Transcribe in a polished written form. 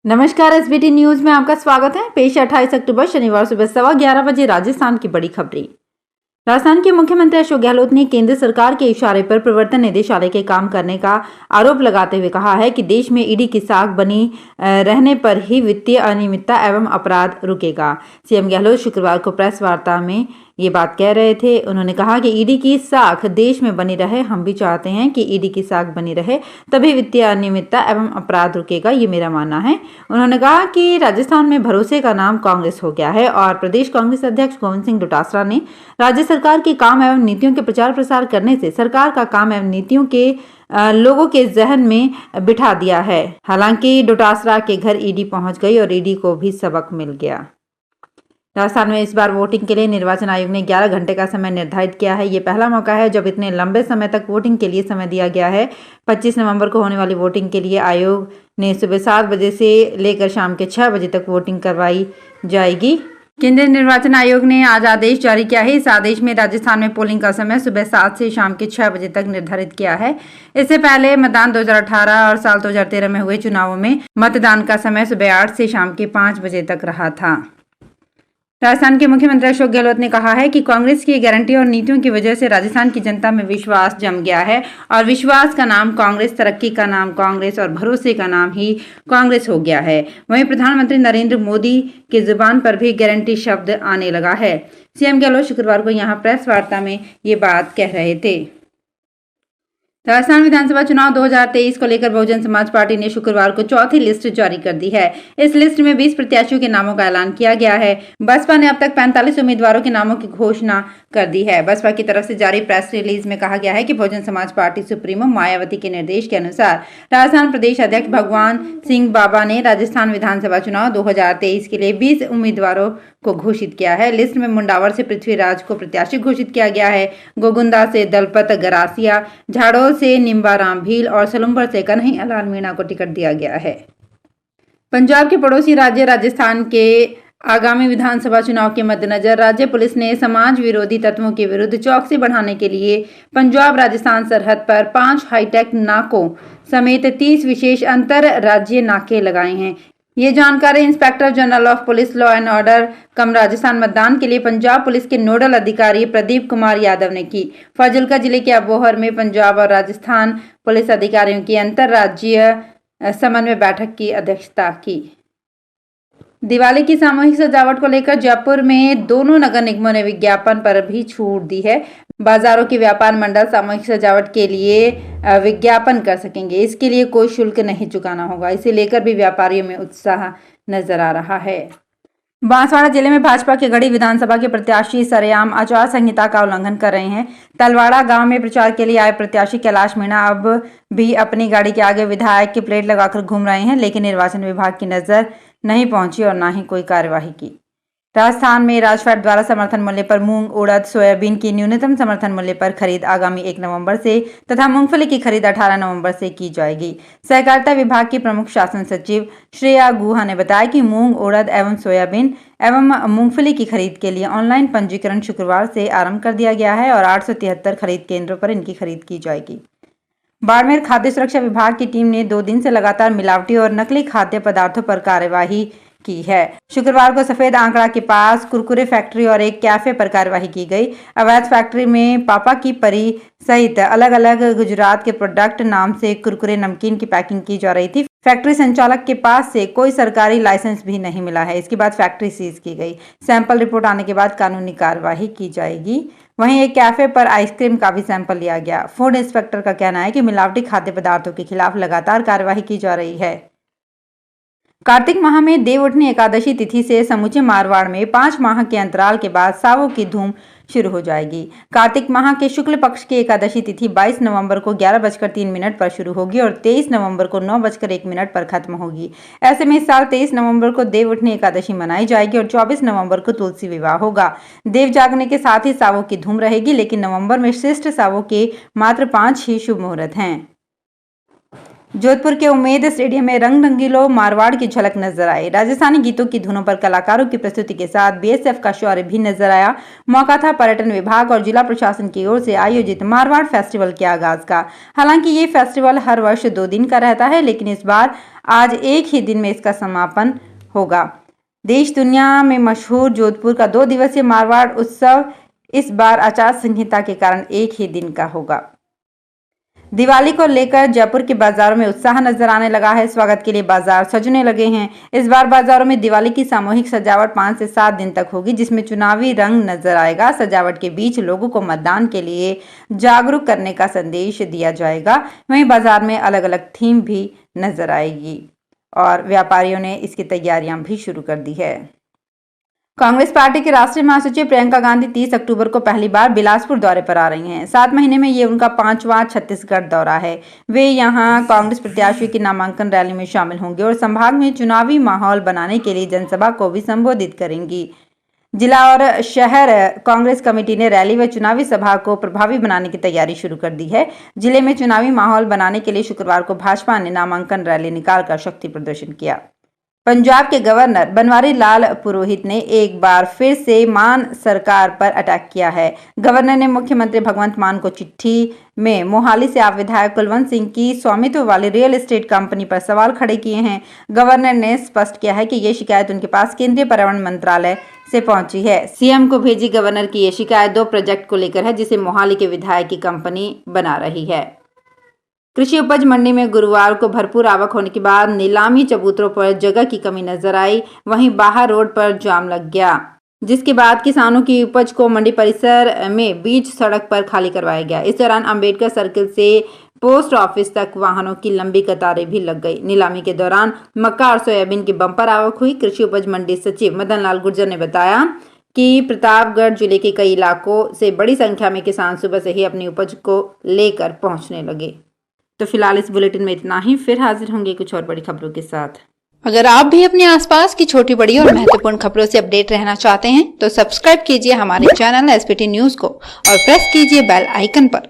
नमस्कार, SBT news में आपका स्वागत है। पेश 28 अक्टूबर शनिवार सुबह 11:15 बजे राजस्थान की बड़ी खबरें। राजस्थान के मुख्यमंत्री अशोक गहलोत ने केंद्र सरकार के इशारे पर प्रवर्तन निदेशालय के काम करने का आरोप लगाते हुए कहा है कि देश में ईडी की साख बनी रहने पर ही वित्तीय अनियमितता एवं अपराध रुकेगा। सीएम गहलोत शुक्रवार को प्रेस वार्ता में ये बात कह रहे थे। उन्होंने कहा कि ईडी की साख देश में बनी रहे, हम भी चाहते हैं कि ईडी की साख बनी रहे, तभी वित्तीय अनियमितता एवं अपराध रुकेगा, ये मेरा मानना है। उन्होंने कहा कि राजस्थान में भरोसे का नाम कांग्रेस हो गया है और प्रदेश कांग्रेस अध्यक्ष गोविंद सिंह डोटासरा ने राज्य सरकार के काम एवं नीतियों के प्रचार प्रसार करने से सरकार का काम एवं नीतियों के लोगों के जहन में बिठा दिया है। हालांकि डोटासरा के घर ईडी पहुंच गई और ईडी को भी सबक मिल गया। राजस्थान में इस बार वोटिंग के लिए निर्वाचन आयोग ने 11 घंटे का समय निर्धारित किया है। ये पहला मौका है जब इतने लंबे समय तक वोटिंग के लिए समय दिया गया है। 25 नवंबर को होने वाली वोटिंग के लिए आयोग ने सुबह 7 बजे से लेकर शाम के 6 बजे तक वोटिंग करवाई जाएगी। केंद्रीय निर्वाचन आयोग ने आज आदेश जारी किया है। इस आदेश में राजस्थान में पोलिंग का समय सुबह 7 से शाम के 6 बजे तक निर्धारित किया है। इससे पहले मतदान 2018 और साल 2013 में हुए चुनावों में मतदान का समय सुबह 8 से शाम के 5 बजे तक रहा था। राजस्थान के मुख्यमंत्री अशोक गहलोत ने कहा है कि कांग्रेस की गारंटी और नीतियों की वजह से राजस्थान की जनता में विश्वास जम गया है और विश्वास का नाम कांग्रेस, तरक्की का नाम कांग्रेस और भरोसे का नाम ही कांग्रेस हो गया है। वहीं प्रधानमंत्री नरेंद्र मोदी की जुबान पर भी गारंटी शब्द आने लगा है। सीएम गहलोत शुक्रवार को यहां प्रेस वार्ता में ये बात कह रहे थे। राजस्थान विधानसभा चुनाव 2023 को लेकर बहुजन समाज पार्टी ने शुक्रवार को चौथी लिस्ट जारी कर दी है। इस लिस्ट में 20 प्रत्याशियों के नामों का ऐलान किया गया है। बसपा ने अब तक 45 उम्मीदवारों के नामों की घोषणा कर दी है। बसपा की तरफ से जारी प्रेस रिलीज में कहा गया है कि बहुजन समाज पार्टी सुप्रीमो मायावती के निर्देश के अनुसार राजस्थान प्रदेश अध्यक्ष भगवान सिंह बाबा ने राजस्थान विधानसभा चुनाव 2023 के लिए 20 उम्मीदवारों को घोषित किया है। लिस्ट में मुंडावर से पृथ्वीराज को प्रत्याशी घोषित किया गया है। गोगुंदा से दलपत गरासिया, झाड़ोल से निम्बाराम भील और सलुम्बर से कन्हैया लाल मीणा को टिकट दिया गया है। पंजाब के पड़ोसी राज्य राजस्थान के आगामी विधानसभा चुनाव के मद्देनजर राज्य पुलिस ने समाज विरोधी तत्वों के विरुद्ध चौकसी बढ़ाने के लिए पंजाब राजस्थान सरहद पर 5 हाईटेक नाकों समेत 30 विशेष अंतर राज्य नाके लगाए हैं। ये जानकारी inspector general of police law and order cum Rajasthan मतदान के लिए पंजाब पुलिस के नोडल अधिकारी प्रदीप कुमार यादव ने की। फाजिल्का जिले के अबोहर में पंजाब और राजस्थान पुलिस अधिकारियों की अंतर्राज्यीय समन्वय बैठक की अध्यक्षता की। दिवाली की सामूहिक सजावट को लेकर जयपुर में दोनों नगर निगमों ने विज्ञापन पर भी छूट दी है। बाजारों के व्यापार मंडल सामूहिक सजावट के लिए विज्ञापन कर सकेंगे। इसके लिए कोई शुल्क नहीं चुकाना होगा। इसे लेकर भी व्यापारियों में उत्साह नजर आ रहा है। बांसवाड़ा जिले में भाजपा के गढ़ी विधानसभा के प्रत्याशी सरेआम आचार संहिता का उल्लंघन कर रहे हैं। तलवाड़ा गांव में प्रचार के लिए आए प्रत्याशी कैलाश मीणा अब भी अपनी गाड़ी के आगे विधायक की प्लेट लगाकर घूम रहे हैं, लेकिन निर्वाचन विभाग की नजर नहीं पहुंची और न ही कोई कार्यवाही की। राजस्थान में राजफेड द्वारा समर्थन मूल्य पर मूंग, उड़द, सोयाबीन की न्यूनतम समर्थन मूल्य पर खरीद आगामी 1 नवंबर से तथा मूंगफली की खरीद 18 नवंबर से की जाएगी। सहकारिता विभाग की प्रमुख शासन सचिव श्रेया गुहा ने बताया कि मूंग, उड़द एवं सोयाबीन एवं मूंगफली की खरीद के लिए ऑनलाइन पंजीकरण शुक्रवार से आरंभ कर दिया गया है और 873 खरीद केंद्रों पर इनकी खरीद की जाएगी। बाड़मेर खाद्य सुरक्षा विभाग की टीम ने 2 दिन से लगातार मिलावटी और नकली खाद्य पदार्थों पर कार्यवाही की है। शुक्रवार को सफेद आंकड़ा के पास कुरकुरे फैक्ट्री और एक कैफे पर कार्यवाही की गई। अवैध फैक्ट्री में पापा की परी सहित अलग अलग गुजरात के प्रोडक्ट नाम से कुरकुरे नमकीन की पैकिंग की जा रही थी। फैक्ट्री संचालक के पास से कोई सरकारी लाइसेंस भी नहीं मिला है। इसके बाद फैक्ट्री सीज की गई। सैंपल रिपोर्ट आने के बाद कानूनी कार्यवाही की जाएगी। वहीं एक कैफे पर आइसक्रीम का भी सैंपल लिया गया। फूड इंस्पेक्टर का कहना है कि मिलावटी खाद्य पदार्थों के खिलाफ लगातार कार्यवाही की जा रही है। कार्तिक माह में देवउठनी एकादशी तिथि से समूचे मारवाड़ में 5 माह के अंतराल के बाद सावों की धूम शुरू हो जाएगी। कार्तिक माह के शुक्ल पक्ष की एकादशी तिथि 22 नवंबर को 11:03 पर शुरू होगी और 23 नवंबर को 9:01 पर खत्म होगी। ऐसे में इस साल 23 नवंबर को देवउठनी एकादशी मनाई जाएगी और 24 नवंबर को तुलसी विवाह होगा। देव जागने के साथ ही सावों की धूम रहेगी, लेकिन नवंबर में श्रेष्ठ सावों के मात्र 5 ही शुभ मुहूर्त हैं। जोधपुर के उम्मेद स्टेडियम में रंग रंगीलो मारवाड़ की झलक नजर आई। राजस्थानी गीतों की धुनों पर कलाकारों की प्रस्तुति के साथ बीएसएफ का शौर्य भी नजर आया। मौका था पर्यटन विभाग और जिला प्रशासन की ओर से आयोजित मारवाड़ फेस्टिवल के आगाज का। हालांकि ये फेस्टिवल हर वर्ष 2 दिन का रहता है, लेकिन इस बार आज एक ही दिन में इसका समापन होगा। देश दुनिया में मशहूर जोधपुर का 2 दिवसीय मारवाड़ उत्सव इस बार आचार संहिता के कारण एक ही दिन का होगा। दिवाली को लेकर जयपुर के बाजारों में उत्साह नजर आने लगा है। स्वागत के लिए बाजार सजने लगे हैं। इस बार बाजारों में दिवाली की सामूहिक सजावट 5 से 7 दिन तक होगी, जिसमें चुनावी रंग नजर आएगा। सजावट के बीच लोगों को मतदान के लिए जागरूक करने का संदेश दिया जाएगा। वहीं बाजार में अलग अलग थीम भी नजर आएगी और व्यापारियों ने इसकी तैयारियां भी शुरू कर दी है। कांग्रेस पार्टी के राष्ट्रीय महासचिव प्रियंका गांधी 30 अक्टूबर को पहली बार बिलासपुर दौरे पर आ रही हैं। 7 महीने में ये उनका 5वां छत्तीसगढ़ दौरा है। वे यहां कांग्रेस प्रत्याशियों की नामांकन रैली में शामिल होंगे और संभाग में चुनावी माहौल बनाने के लिए जनसभा को भी संबोधित करेंगी। जिला और शहर कांग्रेस कमेटी ने रैली व चुनावी सभा को प्रभावी बनाने की तैयारी शुरू कर दी है। जिले में चुनावी माहौल बनाने के लिए शुक्रवार को भाजपा ने नामांकन रैली निकालकर शक्ति प्रदर्शन किया। पंजाब के गवर्नर बनवारी लाल पुरोहित ने एक बार फिर से मान सरकार पर अटैक किया है। गवर्नर ने मुख्यमंत्री भगवंत मान को चिट्ठी में मोहाली से आप विधायक कुलवंत सिंह की स्वामित्व वाली रियल एस्टेट कंपनी पर सवाल खड़े किए हैं। गवर्नर ने स्पष्ट किया है कि ये शिकायत उनके पास केंद्रीय पर्यावरण मंत्रालय से पहुंची है। सीएम को भेजी गवर्नर की ये शिकायत 2 प्रोजेक्ट को लेकर है, जिसे मोहाली के विधायक की कंपनी बना रही है। कृषि उपज मंडी में गुरुवार को भरपूर आवक होने के बाद नीलामी चबूतरों पर जगह की कमी नजर आई। वहीं बाहर रोड पर जाम लग गया, जिसके बाद किसानों की उपज को मंडी परिसर में बीच सड़क पर खाली करवाया गया। इस दौरान अंबेडकर सर्किल से पोस्ट ऑफिस तक वाहनों की लंबी कतारें भी लग गई। नीलामी के दौरान मक्का और सोयाबीन की बम्पर आवक हुई। कृषि उपज मंडी सचिव मदन लाल गुर्जर ने बताया कि प्रतापगढ़ जिले के कई इलाकों से बड़ी संख्या में किसान सुबह से ही अपनी उपज को लेकर पहुंचने लगे। तो फिलहाल इस बुलेटिन में इतना ही। फिर हाजिर होंगे कुछ और बड़ी खबरों के साथ। अगर आप भी अपने आसपास की छोटी बड़ी और महत्वपूर्ण खबरों से अपडेट रहना चाहते हैं तो सब्सक्राइब कीजिए हमारे चैनल एसपीटी न्यूज को और प्रेस कीजिए बेल आइकन पर।